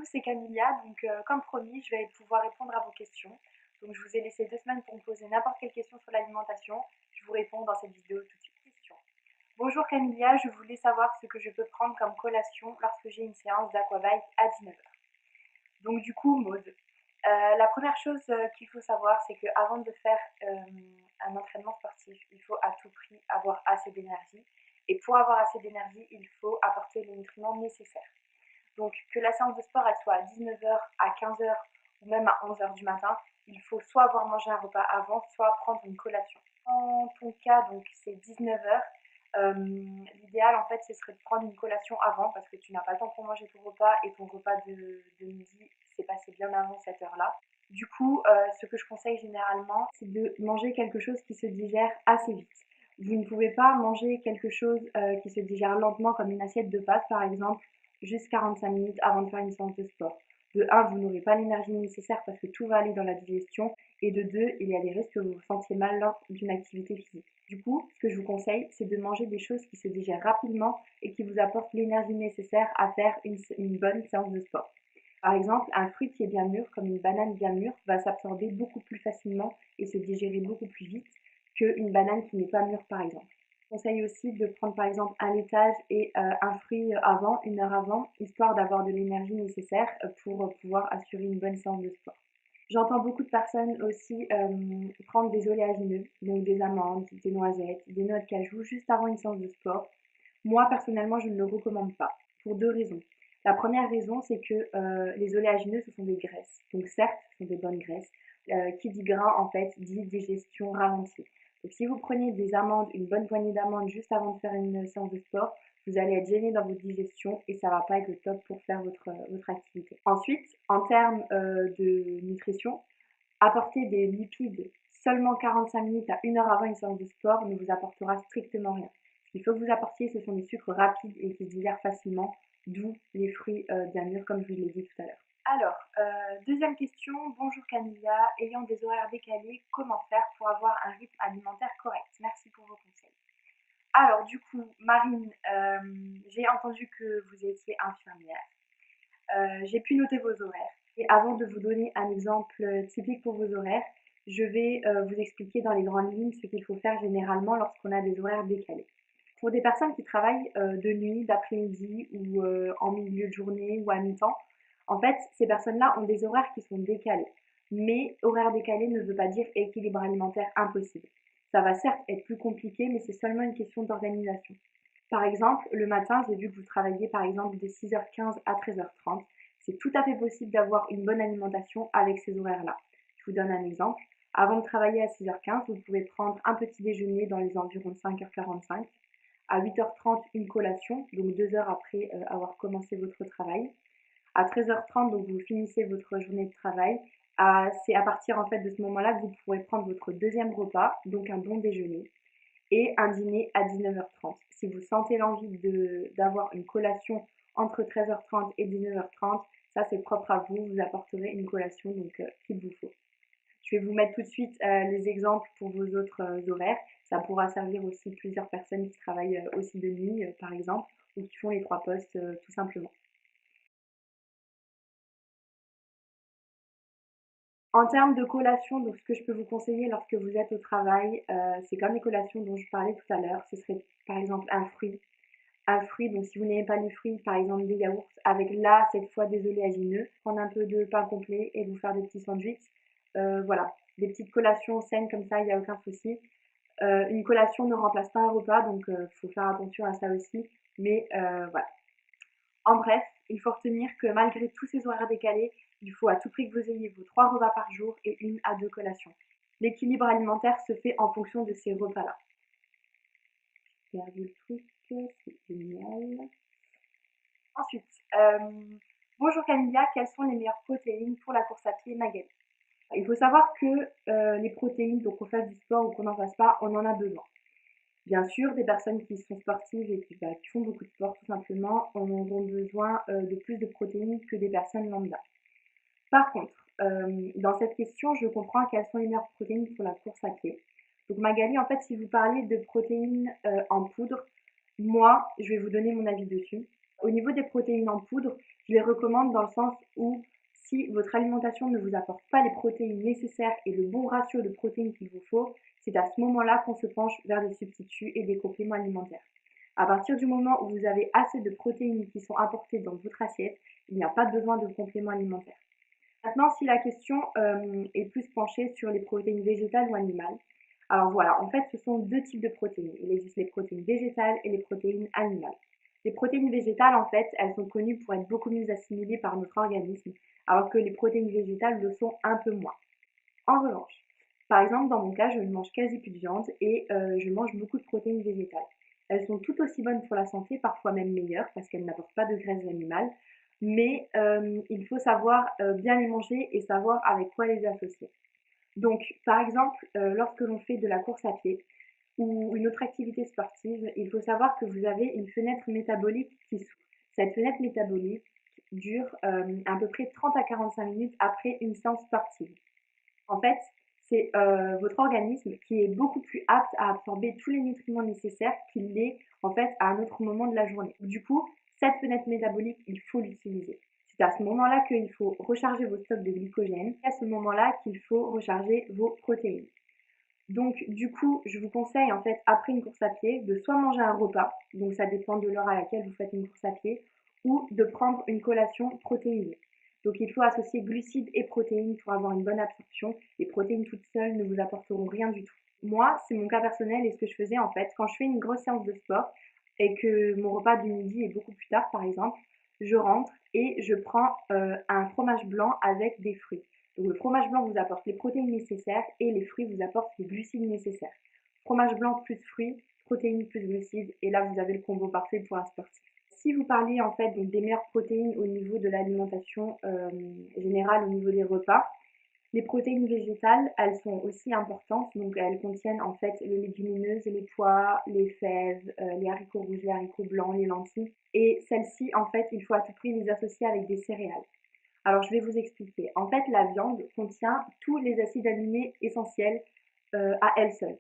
coup, c'est Camilla, donc comme promis, je vais pouvoir répondre à vos questions. Donc je vous ai laissé 2 semaines pour me poser n'importe quelle question sur l'alimentation. Je vous réponds dans cette vidéo tout de suite. Question. Bonjour Camilla, je voulais savoir ce que je peux prendre comme collation lorsque j'ai une séance d'aquabike à 19 heures. Donc du coup, Maud, la première chose qu'il faut savoir, c'est qu'avant de faire un entraînement sportif, il faut à tout prix avoir assez d'énergie. Et pour avoir assez d'énergie, il faut apporter les nutriments nécessaires. Donc que la séance de sport elle soit à 19 heures, à 15 heures ou même à 11 heures du matin, il faut soit avoir mangé un repas avant, soit prendre une collation. En ton cas, donc c'est 19 heures. L'idéal en fait ce serait de prendre une collation avant parce que tu n'as pas le temps pour manger ton repas et ton repas de midi s'est passé bien avant cette heure-là. Du coup, ce que je conseille généralement, c'est de manger quelque chose qui se digère assez vite. Vous ne pouvez pas manger quelque chose qui se digère lentement comme une assiette de pâtes par exemple juste 45 minutes avant de faire une séance de sport. De 1, vous n'aurez pas l'énergie nécessaire parce que tout va aller dans la digestion. Et de 2, il y a des risques que vous vous sentiez mal lors d'une activité physique. Du coup, ce que je vous conseille, c'est de manger des choses qui se digèrent rapidement et qui vous apportent l'énergie nécessaire à faire une bonne séance de sport. Par exemple, un fruit qui est bien mûr, comme une banane bien mûre, va s'absorber beaucoup plus facilement et se digérer beaucoup plus vite qu'une banane qui n'est pas mûre par exemple. Je conseille aussi de prendre par exemple un laitage et un fruit avant, 1 heure avant, histoire d'avoir de l'énergie nécessaire pour pouvoir assurer une bonne séance de sport. J'entends beaucoup de personnes aussi prendre des oléagineux, donc des amandes, des noisettes, des noix de cajou juste avant une séance de sport. Moi personnellement, je ne le recommande pas pour 2 raisons. La première raison, c'est que les oléagineux, ce sont des graisses. Donc certes, ce sont des bonnes graisses. Qui dit gras, en fait, dit digestion ralentie. Donc si vous prenez des amandes, une bonne poignée d'amandes juste avant de faire une séance de sport, vous allez être gêné dans votre digestion et ça va pas être le top pour faire votre activité. Ensuite, en termes de nutrition, apporter des lipides seulement 45 minutes à 1 heure avant une séance de sport ne vous apportera strictement rien. Ce qu'il faut que vous apportiez, ce sont des sucres rapides et qui se digèrent facilement, d'où les fruits bien mûrs, comme je vous l'ai dit tout à l'heure. Alors, deuxième question. Bonjour Camilla, ayant des horaires décalés, comment faire pour avoir un rythme alimentaire correct? Merci pour vos conseils. Alors du coup, Marine, j'ai entendu que vous étiez infirmière. J'ai pu noter vos horaires. Et avant de vous donner un exemple typique pour vos horaires, je vais vous expliquer dans les grandes lignes ce qu'il faut faire généralement lorsqu'on a des horaires décalés. Pour des personnes qui travaillent de nuit, d'après-midi ou en milieu de journée ou à mi-temps, en fait, ces personnes-là ont des horaires qui sont décalés. Mais horaire décalé ne veut pas dire équilibre alimentaire impossible. Ça va certes être plus compliqué, mais c'est seulement une question d'organisation. Par exemple, le matin, j'ai vu que vous travailliez par exemple de 6h15 à 13h30. C'est tout à fait possible d'avoir une bonne alimentation avec ces horaires-là. Je vous donne un exemple. Avant de travailler à 6h15, vous pouvez prendre un petit déjeuner dans les environs de 5h45. À 8h30, une collation, donc 2 heures après avoir commencé votre travail. À 13h30, donc vous finissez votre journée de travail. C'est à partir en fait de ce moment-là que vous pourrez prendre votre deuxième repas, donc un bon déjeuner et un dîner à 19h30. Si vous sentez l'envie d'avoir une collation entre 13h30 et 19h30, ça c'est propre à vous, vous apporterez une collation donc qu'il vous faut. Je vais vous mettre tout de suite les exemples pour vos autres horaires. Ça pourra servir aussi plusieurs personnes qui travaillent aussi de nuit par exemple ou qui font les 3 postes tout simplement. En termes de collation, donc ce que je peux vous conseiller lorsque vous êtes au travail, c'est comme les collations dont je parlais tout à l'heure. Ce serait par exemple un fruit. Un fruit, donc si vous n'aimez pas les fruits, par exemple des yaourts, avec là, cette fois des oléagineux, prendre un peu de pain complet et vous faire des petits sandwichs. Voilà, des petites collations saines comme ça, il n'y a aucun souci. Une collation ne remplace pas un repas, donc il faut faire attention à ça aussi. Mais voilà. En bref, il faut retenir que malgré tous ces horaires décalés, il faut à tout prix que vous ayez vos 3 repas par jour et 1 à 2 collations. L'équilibre alimentaire se fait en fonction de ces repas-là. J'ai perdu le truc, c'est génial. Ensuite, bonjour Camilla, quelles sont les meilleures protéines pour la course à pied Magali? Il faut savoir que les protéines, donc qu'on fasse du sport ou qu'on n'en fasse pas, on en a besoin. Bien sûr, des personnes qui sont sportives et qui font beaucoup de sport tout simplement, en auront besoin de plus de protéines que des personnes lambda. Par contre, dans cette question, je comprends quelles sont les meilleures protéines pour la course à pied. Donc Magali, en fait, si vous parlez de protéines en poudre, moi, je vais vous donner mon avis dessus. Au niveau des protéines en poudre, Je les recommande dans le sens où si votre alimentation ne vous apporte pas les protéines nécessaires et le bon ratio de protéines qu'il vous faut, c'est à ce moment-là qu'on se penche vers des substituts et des compléments alimentaires. À partir du moment où vous avez assez de protéines qui sont apportées dans votre assiette, il n'y a pas besoin de compléments alimentaires. Maintenant, si la question est plus penchée sur les protéines végétales ou animales, alors voilà, en fait, ce sont deux types de protéines. Il existe les protéines végétales et les protéines animales. Les protéines végétales, en fait, elles sont connues pour être beaucoup mieux assimilées par notre organisme, alors que les protéines végétales le sont un peu moins. En revanche, par exemple, dans mon cas, je ne mange quasi plus de viande et je mange beaucoup de protéines végétales. Elles sont tout aussi bonnes pour la santé, parfois même meilleures, parce qu'elles n'apportent pas de graisses animales, mais il faut savoir bien les manger et savoir avec quoi les associer. Donc, par exemple, lorsque l'on fait de la course à pied ou une autre activité sportive, il faut savoir que vous avez une fenêtre métabolique qui s'ouvre. Cette fenêtre métabolique dure à peu près 30 à 45 minutes après une séance sportive. En fait, c'est votre organisme qui est beaucoup plus apte à absorber tous les nutriments nécessaires qu'il l'est en fait à un autre moment de la journée. Du coup, cette fenêtre métabolique, il faut l'utiliser. C'est à ce moment-là qu'il faut recharger vos stocks de glycogène, c'est à ce moment-là qu'il faut recharger vos protéines. Donc du coup, je vous conseille en fait après une course à pied de soit manger un repas, donc ça dépend de l'heure à laquelle vous faites une course à pied, ou de prendre une collation protéinée. Donc il faut associer glucides et protéines pour avoir une bonne absorption. Les protéines toutes seules ne vous apporteront rien du tout. Moi, c'est mon cas personnel et ce que je faisais en fait, quand je fais une grosse séance de sport et que mon repas du midi est beaucoup plus tard par exemple, je rentre et je prends un fromage blanc avec des fruits. Donc le fromage blanc vous apporte les protéines nécessaires et les fruits vous apportent les glucides nécessaires. Fromage blanc plus fruits, protéines plus glucides, et là vous avez le combo parfait pour un sportif. Si vous parliez en fait donc des meilleures protéines au niveau de l'alimentation générale, au niveau des repas, les protéines végétales, elles sont aussi importantes, donc elles contiennent en fait les légumineuses, les pois, les fèves, les haricots rouges, les haricots blancs, les lentilles. Et celles-ci, en fait, il faut à tout prix les associer avec des céréales. Alors, je vais vous expliquer. En fait, la viande contient tous les acides aminés essentiels à elle seule,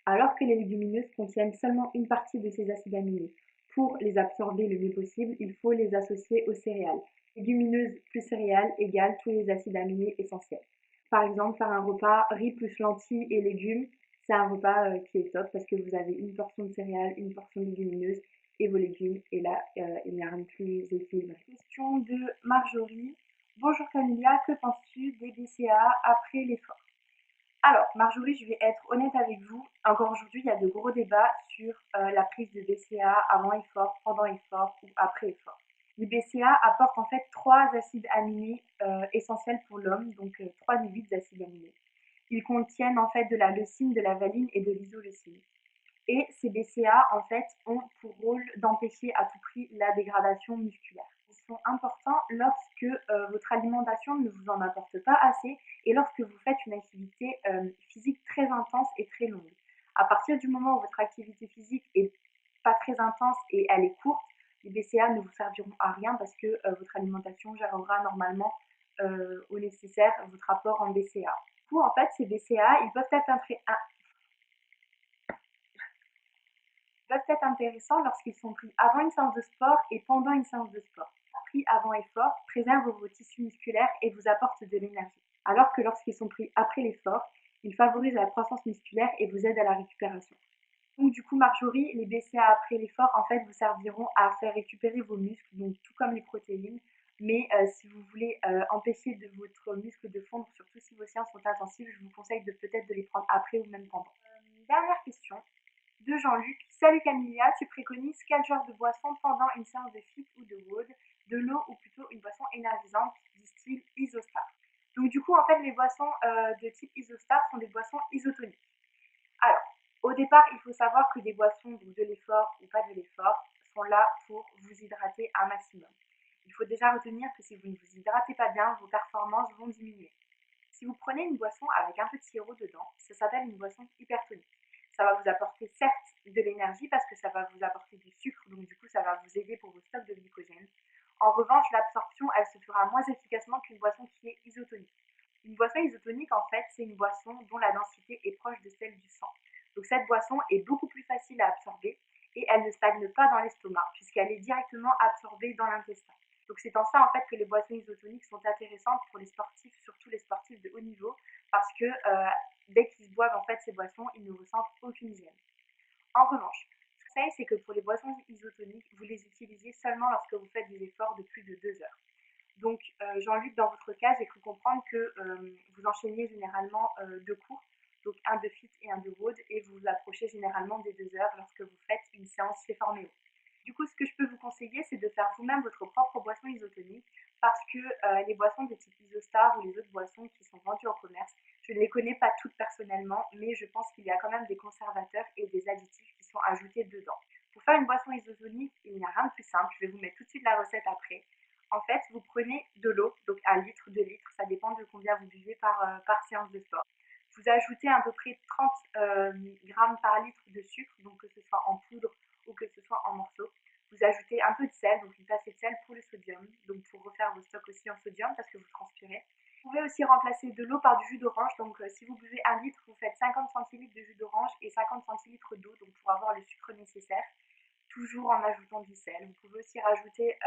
alors que les légumineuses contiennent seulement une partie de ces acides aminés. Pour les absorber le mieux possible, il faut les associer aux céréales. Légumineuses plus céréales égale tous les acides aminés essentiels. Par exemple, faire un repas riz plus lentilles et légumes, c'est un repas qui est top parce que vous avez une portion de céréales, une portion de légumineuses et vos légumes. Et là, il n'y a rien de plus équilibré. Question de Marjorie. Bonjour Camilla, que penses-tu des BCA après l'effort? Alors, Marjorie, je vais être honnête avec vous. Encore aujourd'hui, il y a de gros débats sur la prise de BCA avant effort, pendant effort ou après effort. Les BCA apportent en fait 3 acides aminés essentiels pour l'homme, donc 3 des 8 acides aminés. Ils contiennent en fait de la leucine, de la valine et de l'isoleucine. Et ces BCA en fait ont pour rôle d'empêcher à tout prix la dégradation musculaire. Ils sont importants lorsque votre alimentation ne vous en apporte pas assez et lorsque vous faites une activité physique très intense et très longue. À partir du moment où votre activité physique est pas très intense et elle est courte, les BCA ne vous serviront à rien parce que votre alimentation gérera normalement au nécessaire votre apport en BCA. Du coup, en fait, ces BCA, ils peuvent être intéressants lorsqu'ils sont pris avant une séance de sport et pendant une séance de sport. Pris avant effort, préservent vos tissus musculaires et vous apportent de l'énergie. Alors que lorsqu'ils sont pris après l'effort, ils favorisent la croissance musculaire et vous aident à la récupération. Donc du coup, Marjorie, les BCA après l'effort, en fait, vous serviront à faire récupérer vos muscles, donc tout comme les protéines. Mais si vous voulez empêcher de votre muscle de fondre, surtout si vos séances sont intensives, je vous conseille de peut-être de les prendre après ou même pendant. Dernière question de Jean-Luc. Salut Camilla, tu préconises quel genre de boisson pendant une séance de fit ou de WOD? De l'eau ou plutôt une boisson énergisante du style Isostar? Donc du coup, en fait, les boissons de type Isostar sont des boissons isotoniques. Alors, au départ, il faut savoir que des boissons donc de l'effort ou pas de l'effort sont là pour vous hydrater un maximum. Il faut déjà retenir que si vous ne vous hydratez pas bien, vos performances vont diminuer. Si vous prenez une boisson avec un peu de sirop dedans, ça s'appelle une boisson hypertonique. Ça va vous apporter certes de l'énergie parce que ça va vous apporter du sucre, donc du coup ça va vous aider pour vos stocks de glycogène. En revanche, l'absorption, elle se fera moins efficacement qu'une boisson qui est isotonique. Une boisson isotonique, en fait, c'est une boisson dont la densité est proche de celle du sang. Donc cette boisson est beaucoup plus facile à absorber et elle ne stagne pas dans l'estomac puisqu'elle est directement absorbée dans l'intestin. Donc c'est en ça en fait que les boissons isotoniques sont intéressantes pour les sportifs, surtout les sportifs de haut niveau, parce que dès qu'ils boivent en fait ces boissons, ils ne ressentent aucune gêne. En revanche, ce que je conseille, c'est que pour les boissons isotoniques, vous les utilisiez seulement lorsque vous faites des efforts de plus de 2 heures. Donc Jean-Luc, dans votre cas, j'ai cru comprendre que vous enchaîniez généralement 2 cours, donc un de fit et un de WOD, et vous vous approchez généralement des 2 heures lorsque vous faites une séance chez Forméo. Du coup, ce que je peux vous conseiller, c'est de faire vous-même votre propre boisson isotonique, parce que les boissons de type Isostar ou les autres boissons qui sont vendues en commerce, je ne les connais pas toutes personnellement, mais je pense qu'il y a quand même des conservateurs et des additifs qui sont ajoutés dedans. Pour faire une boisson isotonique, il n'y a rien de plus simple. Je vais vous mettre tout de suite la recette après. En fait, vous prenez de l'eau, donc 1 litre, 2 litres, ça dépend de combien vous buvez par séance de sport. Vous ajoutez à peu près 30 grammes par litre de sucre, donc que ce soit en poudre ou que ce soit en morceaux. Vous ajoutez un peu de sel, donc une pincée de sel pour le sodium, donc pour refaire vos stocks aussi en sodium parce que vous transpirez. Vous pouvez aussi remplacer de l'eau par du jus d'orange, donc si vous buvez 1 litre, vous faites 50 centilitres de jus d'orange et 50 centilitres d'eau, donc pour avoir le sucre nécessaire, toujours en ajoutant du sel. Vous pouvez aussi rajouter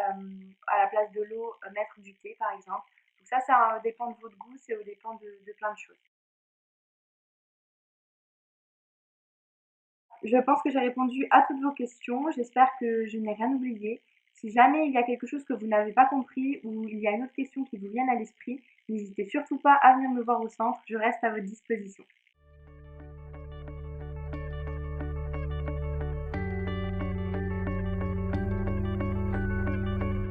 à la place de l'eau, mettre du thé par exemple. Donc ça dépend de votre goût, ça dépend de plein de choses. Je pense que j'ai répondu à toutes vos questions. J'espère que je n'ai rien oublié. Si jamais il y a quelque chose que vous n'avez pas compris ou il y a une autre question qui vous vienne à l'esprit, n'hésitez surtout pas à venir me voir au centre. Je reste à votre disposition.